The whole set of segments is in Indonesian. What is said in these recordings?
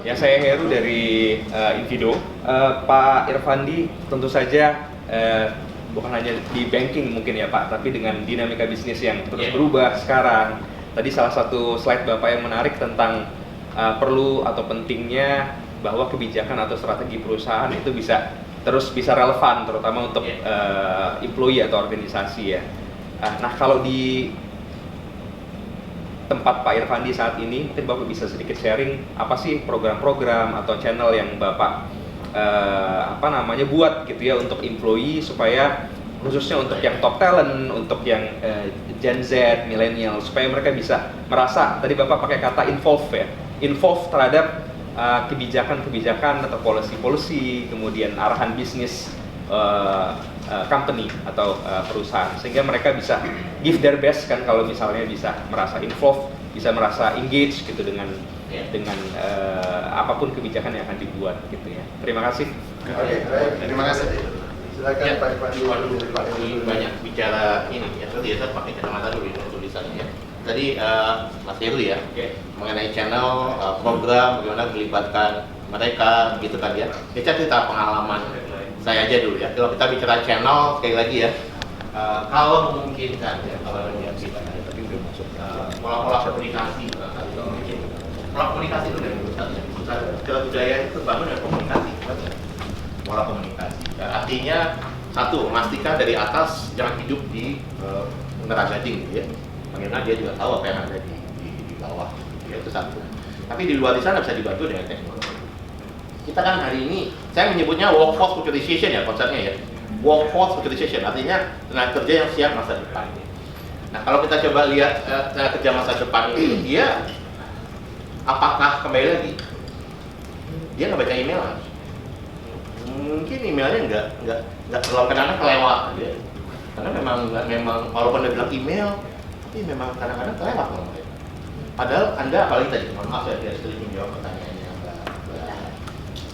Ya, saya Heru dari Invido. Pak Irfandi tentu saja bukan hanya di banking mungkin ya Pak, tapi dengan dinamika bisnis yang terus berubah sekarang. Tadi salah satu slide Bapak yang menarik tentang perlu atau pentingnya bahwa kebijakan atau strategi perusahaan itu bisa relevan, terutama untuk employee atau organisasi ya. Nah, kalau di tempat Pak Irfandi saat ini, mungkin Bapak bisa sedikit sharing apa sih program-program atau channel yang Bapak buat gitu ya untuk employee, supaya khususnya untuk yang top talent, untuk yang Gen Z, milenial, supaya mereka bisa merasa, tadi Bapak pakai kata involve terhadap kebijakan-kebijakan atau policy-policy, kemudian arahan bisnis company atau perusahaan, sehingga mereka bisa give their best kan, kalau misalnya bisa merasa involved, bisa merasa engage gitu dengan apapun kebijakan yang akan dibuat gitu ya. Terima kasih. Oke, baik. Terima kasih. Silakan Pak Irfandi. Ini banyak bicara ini ya, sorry ya, saya pakai kacamata dulu ya tulisannya ya. Tadi Mas Heru ya, mengenai channel, program, bagaimana melibatkan mereka gitu kan ya. Kita cerita pengalaman saya aja dulu ya. Kalau kita bicara channel, sekali lagi ya, kalau memungkinkan ya, kalau memungkinkan pola-pola komunikasi, pola komunikasi itu dari pusat ya. Pusat budaya itu bangun dari komunikasi, pola komunikasi. Artinya satu, memastikan dari atas jangan hidup di neragading gitu ya. Bagaimana dia juga tahu apa yang ada di bawah, ya, itu satu. Tapi di luar di sana bisa dibantu dengan teknologi. Kita kan hari ini, saya menyebutnya workforce futurization ya konsepnya ya. Workforce futurization artinya tenaga kerja yang siap masa depan. Nah, kalau kita coba lihat tenaga kerja masa depan ini, dia apakah kembali lagi dia nggak baca email? Mungkin emailnya nggak terlalu kadang-kadang kelewat ya. Karena memang walaupun dia bilang email, tapi memang kadang-kadang kelewat ngomongnya. Padahal Anda apalagi tadi, mohon maaf saya tidak sedikit menjawab pertanyaannya Mbak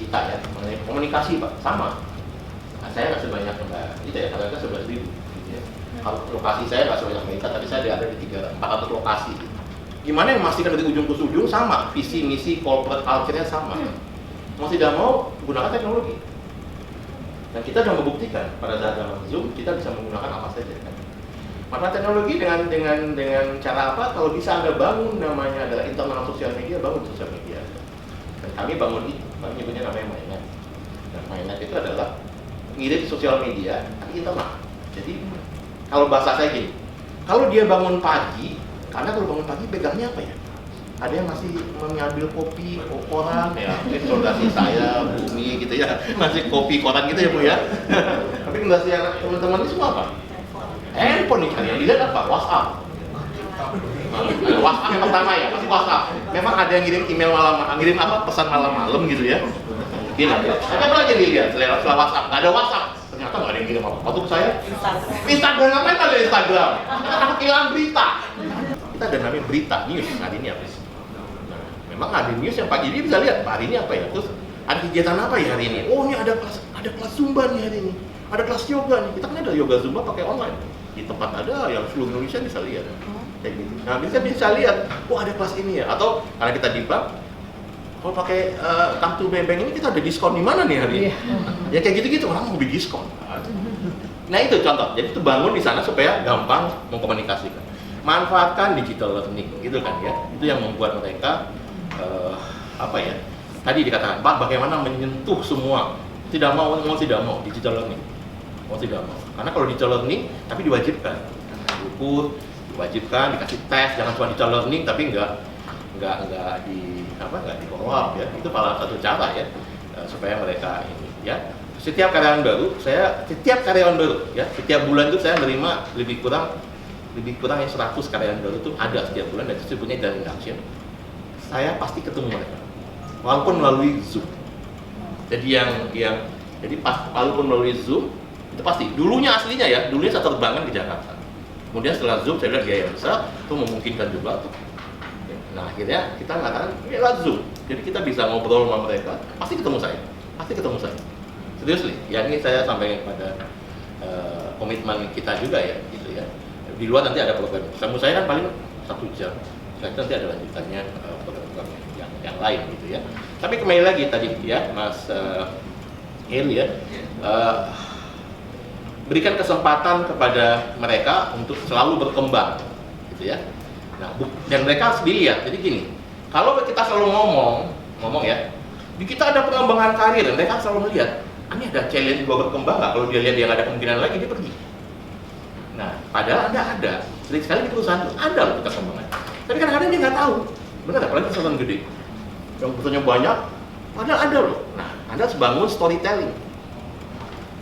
Cita ya, mengenai komunikasi Pak, sama. Nah, saya nggak sebanyak Mbak Cita ya, kadang-kadang 11.000 gitu ya. Kalau lokasi saya nggak sebanyak Mbak Cita, tapi saya ada di 400 lokasi. Gimana yang memastikan dari ujung ke ujung sama, visi, misi, corporate culture-nya sama. Mau tidak mau, gunakan teknologi. Dan kita sudah membuktikan pada saat zaman Zoom, kita bisa menggunakan apa saja kan. Maka teknologi dengan cara apa? Kalau bisa Anda bangun namanya adalah internal sosial media, bangun sosial media. Dan kami bangun itu, kami nyebutnya namanya mainnet. Dan mainnet itu adalah ngirim sosial media, tapi internal. Jadi kalau bahasa saya gini, kalau dia bangun pagi, karena kalau bangun pagi pegangnya apa ya? Ada yang masih mengambil kopi, koran, ya mungkin generasi saya, Bumi gitu ya, masih kopi, koran gitu ya Bu ya. Tapi generasi anak teman-teman ini semua apa? Handphone nih kalian, dilihat apa? WhatsApp. WhatsApp yang pertama ya, pasti WhatsApp. Memang ada yang ngirim email ngirim apa? Pesan malam-malam gitu ya. Gini, tapi apa lagi dilihat setelah WhatsApp? Nggak ada WhatsApp. Ternyata nggak ada yang ngirim apa. Waktu saya, Instagram ngapain ada Instagram? Anak hilang berita. Kita ada namanya berita, news. Hari ini apa sih? Memang ada news yang pagi ini bisa lihat, hari ini apa ya? Terus ada kegiatan apa ya hari ini? Oh, ini ada kelas Zumba nih hari ini. Ada kelas yoga nih. Kita kan ada yoga Zumba pakai online. Di tempat ada yang seluruh Indonesia bisa lihat. Kayak gitu. Nah, bisa lihat, oh ada kelas ini ya. Atau karena kita di bank, kalau pakai kartu bank ini kita ada diskon di mana nih hari ini? Ya kayak gitu-gitu, orang mau beli diskon. Nah, itu contoh. Jadi itu bangun di sana supaya gampang mengkomunikasikan. Manfaatkan digital learning, gitu kan ya. Itu yang membuat mereka tadi dikatakan Pak, bagaimana menyentuh semua, tidak mau digital learning, mau tidak mau, karena kalau digital learning tapi diwajibkan buku, diwajibkan dikasih tes, jangan cuma digital learning tapi nggak di follow up ya. Itu salah satu cara ya supaya mereka ini ya. Setiap karyawan baru ya, setiap bulan itu saya menerima lebih kurang yang 100 karyawan baru itu ada setiap bulan, dan itu punya daily induction. Saya pasti ketemu mereka, walaupun melalui Zoom. Jadi walaupun melalui Zoom itu pasti. Dulunya saya terbangan ke Jakarta. Kemudian setelah Zoom saya lihat biaya besar, itu memungkinkan juga. Nah akhirnya kita mengatakan lewat Zoom. Jadi kita bisa ngobrol sama mereka, pasti ketemu saya. Seriously, ya ini saya sampaikan pada komitmen kita juga ya, gitu ya. Di luar nanti ada program. Saya kan paling 1 jam. dan nanti ada lanjutannya program-program yang lain gitu ya. Tapi kembali lagi tadi ya Mas Heli ya, berikan kesempatan kepada mereka untuk selalu berkembang gitu ya. Nah, dan mereka harus dilihat. Jadi gini, kalau kita selalu ngomong ya, di kita ada pengembangan karir, dan mereka selalu melihat, ini ada challenge gua berkembang nggak? Kalau dia lihat dia nggak ada kemungkinan lagi, dia pergi. Nah, padahal Anda ada. Sering sekali di perusahaan itu ada loh kita kembangan. Tapi kadang-kadang dia nggak tahu. Benar, apalagi perusahaan gede. Yang perusahaannya banyak, padahal ada loh. Nah, Anda harus bangun storytelling.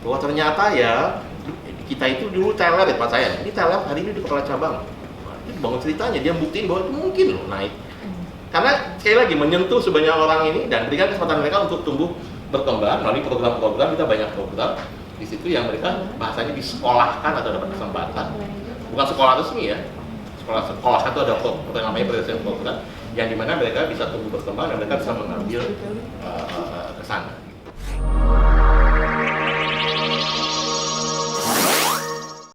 Bahwa ternyata ya, kita itu dulu teller ya Pak saya. Ini teller hari ini di kepala cabang. Nah, itu bangun ceritanya, dia buktiin bahwa itu mungkin loh naik. Karena sekali lagi menyentuh sebanyak orang ini dan berikan kesempatan mereka untuk tumbuh berkembang melalui program-program. Kita banyak program di situ yang mereka bahasanya disekolahkan atau dapat kesempatan. Bukan sekolah resmi ya, sekolah itu ada program namanya presiden program yang dimana mereka bisa tumbuh berkembang dan mereka bisa mengambil ke sana.